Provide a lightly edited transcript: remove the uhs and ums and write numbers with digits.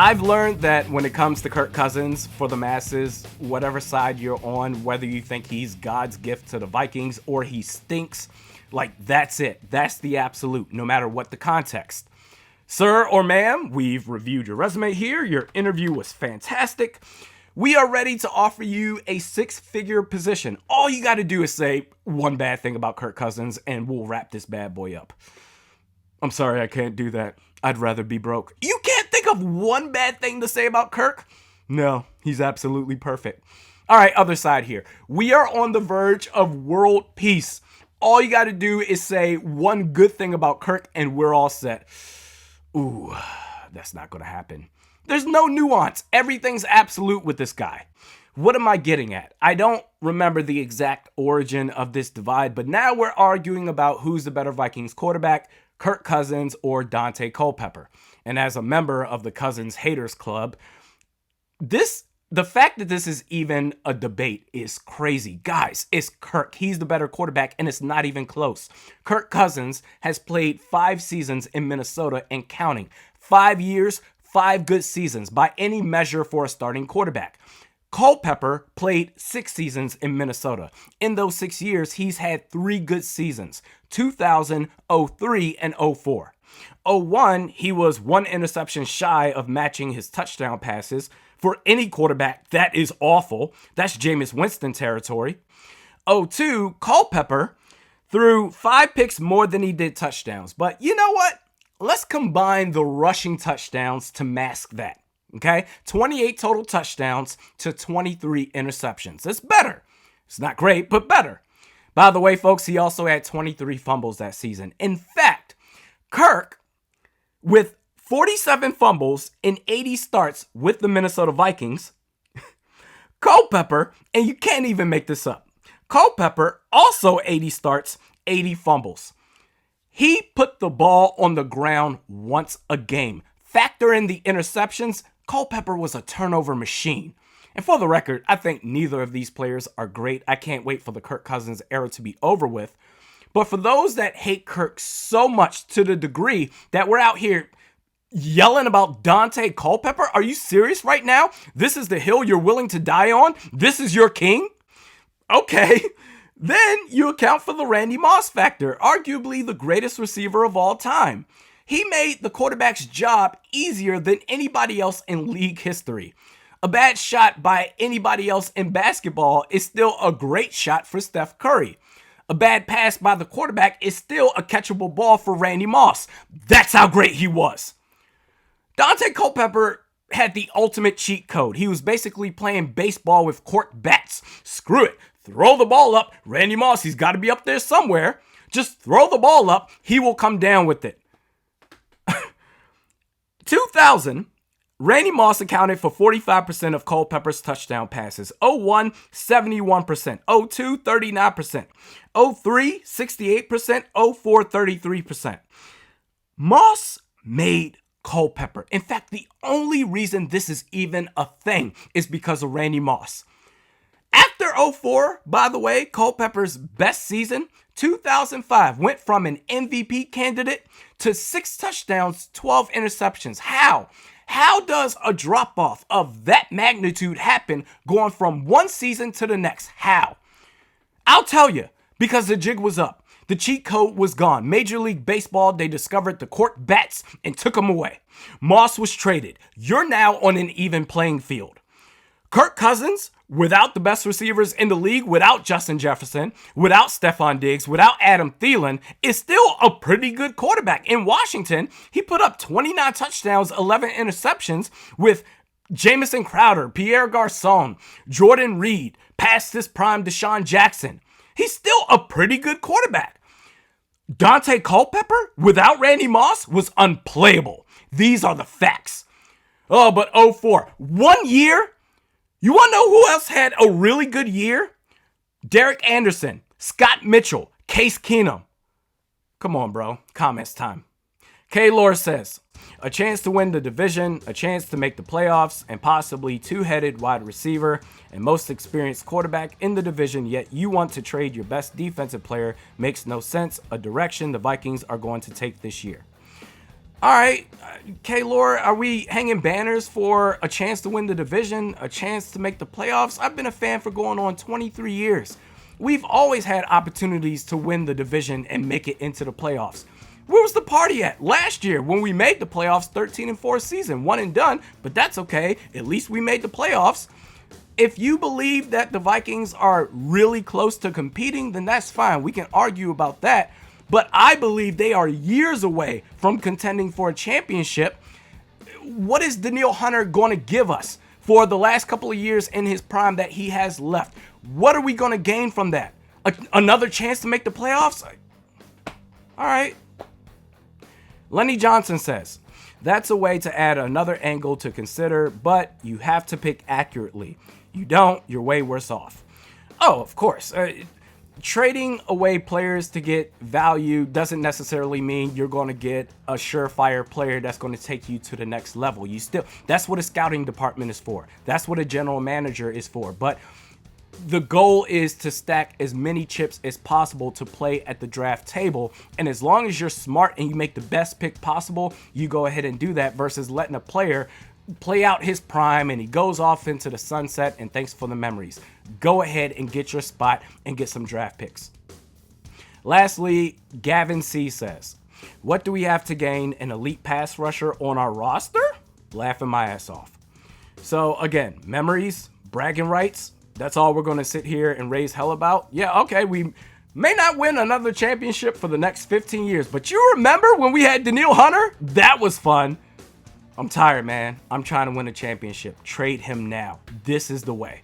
I've learned that when it comes to Kirk Cousins, for the masses, whatever side you're on, whether you think he's God's gift to the Vikings or he stinks, like that's it. That's the absolute, no matter what the context. Sir or ma'am, we've reviewed your resume here. Your interview was fantastic. We are ready to offer you a six-figure position. All you got to do is say one bad thing about Kirk Cousins and we'll wrap this bad boy up. I'm sorry, I can't do that. I'd rather be broke. You can't think of one bad thing to say about Kirk? No, he's absolutely perfect. All right, other side here. We are on the verge of world peace. All you got to do is say one good thing about Kirk and we're all set. Ooh, that's not going to happen. There's no nuance. Everything's absolute with this guy. What am I getting at? I don't remember the exact origin of this divide, but now we're arguing about who's the better Vikings quarterback, Kirk Cousins or Daunte Culpepper. And as a member of the Cousins Haters Club, the fact that this is even a debate is crazy. Guys, it's Kirk. He's the better quarterback, and it's not even close. Kirk Cousins has played 5 seasons in Minnesota and counting. 5 years, 5 good seasons by any measure for a starting quarterback. Culpepper played 6 seasons in Minnesota. In those 6 years, he's had 3 good seasons, 2000, 03, and 04. 01, he was 1 interception shy of matching his touchdown passes. For any quarterback, that is awful. That's Jameis Winston territory. 02, Culpepper threw 5 picks more than he did touchdowns. But you know what? Let's combine the rushing touchdowns to mask that. Okay? 28 total touchdowns to 23 interceptions. It's better. It's not great, but better. By the way, folks, he also had 23 fumbles that season. In fact, Kirk, with 47 fumbles in 80 starts with the Minnesota Vikings, Culpepper, and you can't even make this up, Culpepper also 80 starts, 80 fumbles. He put the ball on the ground once a game. Factor in the interceptions, Culpepper was a turnover machine. And for the record, I think neither of these players are great. I can't wait for the Kirk Cousins era to be over with. But for those that hate Kirk so much to the degree that we're out here yelling about Daunte Culpepper, are you serious right now? This is the hill you're willing to die on? This is your king? Okay. Then you account for the Randy Moss factor, arguably the greatest receiver of all time. He made the quarterback's job easier than anybody else in league history. A bad shot by anybody else in basketball is still a great shot for Steph Curry. A bad pass by the quarterback is still a catchable ball for Randy Moss. That's how great he was. Daunte Culpepper had the ultimate cheat code. He was basically playing baseball with cork bats. Screw it. Throw the ball up. Randy Moss, he's got to be up there somewhere. Just throw the ball up. He will come down with it. 2000, Randy Moss accounted for 45% of Culpepper's touchdown passes. 01, 71%. 02, 39%. 03, 68%. 04, 33%. Moss made Culpepper. In fact, the only reason this is even a thing is because of Randy Moss. After 04, by the way, Culpepper's best season, 2005, went from an MVP candidate to 6 touchdowns, 12 interceptions. How? How does a drop-off of that magnitude happen going from one season to the next? How? I'll tell you, because the jig was up. The cheat code was gone. Major League Baseball, they discovered the cork bats and took them away. Moss was traded. You're now on an even playing field. Kirk Cousins, without the best receivers in the league, without Justin Jefferson, without Stephon Diggs, without Adam Thielen, is still a pretty good quarterback. In Washington, he put up 29 touchdowns, 11 interceptions with Jamison Crowder, Pierre Garçon, Jordan Reed, past his prime Deshaun Jackson. He's still a pretty good quarterback. Daunte Culpepper, without Randy Moss, was unplayable. These are the facts. Oh, but 04, 1 year? You want to know who else had a really good year? Derek Anderson, Scott Mitchell, Case Keenum. Come on, bro. Comments time. K-Lore says, a chance to win the division, a chance to make the playoffs, and possibly two-headed wide receiver and most experienced quarterback in the division, yet you want to trade your best defensive player makes no sense, a direction the Vikings are going to take this year. All right, Kaylor, are we hanging banners for a chance to win the division, a chance to make the playoffs? I've been a fan for going on 23 years. We've always had opportunities to win the division and make it into the playoffs. Where was the party at last year when we made the playoffs? 13-4 season, one and done, but that's okay. At least we made the playoffs. If you believe that the Vikings are really close to competing, then that's fine. We can argue about that. But I believe they are years away from contending for a championship. What is Danielle Hunter going to give us for the last couple of years in his prime that he has left? What are we going to gain from that? Another chance to make the playoffs? All right. Lenny Johnson says, that's a way to add another angle to consider, but you have to pick accurately. You don't, you're way worse off. Oh, of course. Trading away players to get value doesn't necessarily mean you're going to get a surefire player that's going to take you to the next level. That's what a scouting department is for. That's what a general manager is for. But the goal is to stack as many chips as possible to play at the draft table. And as long as you're smart and you make the best pick possible, you go ahead and do that versus letting a player play out his prime and he goes off into the sunset and thanks for the memories. Go ahead and get your spot and get some draft picks. Lastly, Gavin C says, what do we have to gain an elite pass rusher on our roster? Laughing my ass off. So again, memories, bragging rights, that's all we're going to sit here and raise hell about. Yeah, okay, we may not win another championship for the next 15 years, but you remember when we had Danielle Hunter? That was fun. I'm tired, man. I'm trying to win a championship. Trade him now. This is the way.